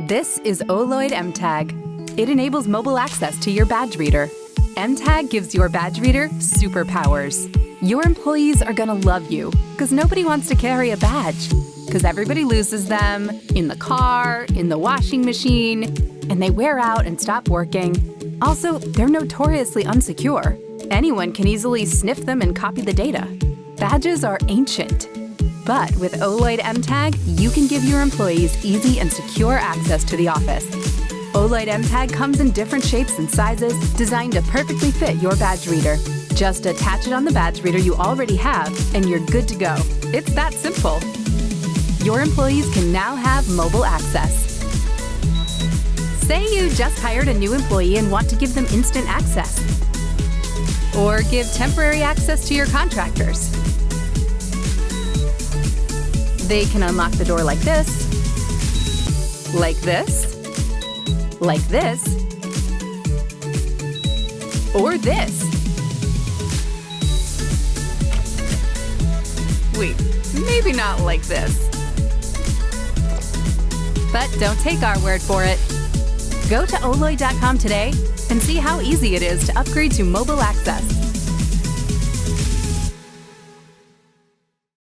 This is OLOID M-Tag. It enables mobile access to your badge reader. M-Tag gives your badge reader superpowers. Your employees are gonna love you, because nobody wants to carry a badge. Because everybody loses them in the car, in the washing machine, and they wear out and stop working. Also, they're notoriously unsecure. Anyone can easily sniff them and copy the data. Badges are ancient. But with OLOID M-Tag, you can give your employees easy and secure access to the office. OLOID M-Tag comes in different shapes and sizes, designed to perfectly fit your badge reader. Just attach it on the badge reader you already have, and you're good to go. It's that simple. Your employees can now have mobile access. Say you just hired a new employee and want to give them instant access. Or give temporary access to your contractors. They can unlock the door like this, like this, like this, or this. Wait, maybe not like this. But don't take our word for it. Go to OLOID.com today and see how easy it is to upgrade to mobile access.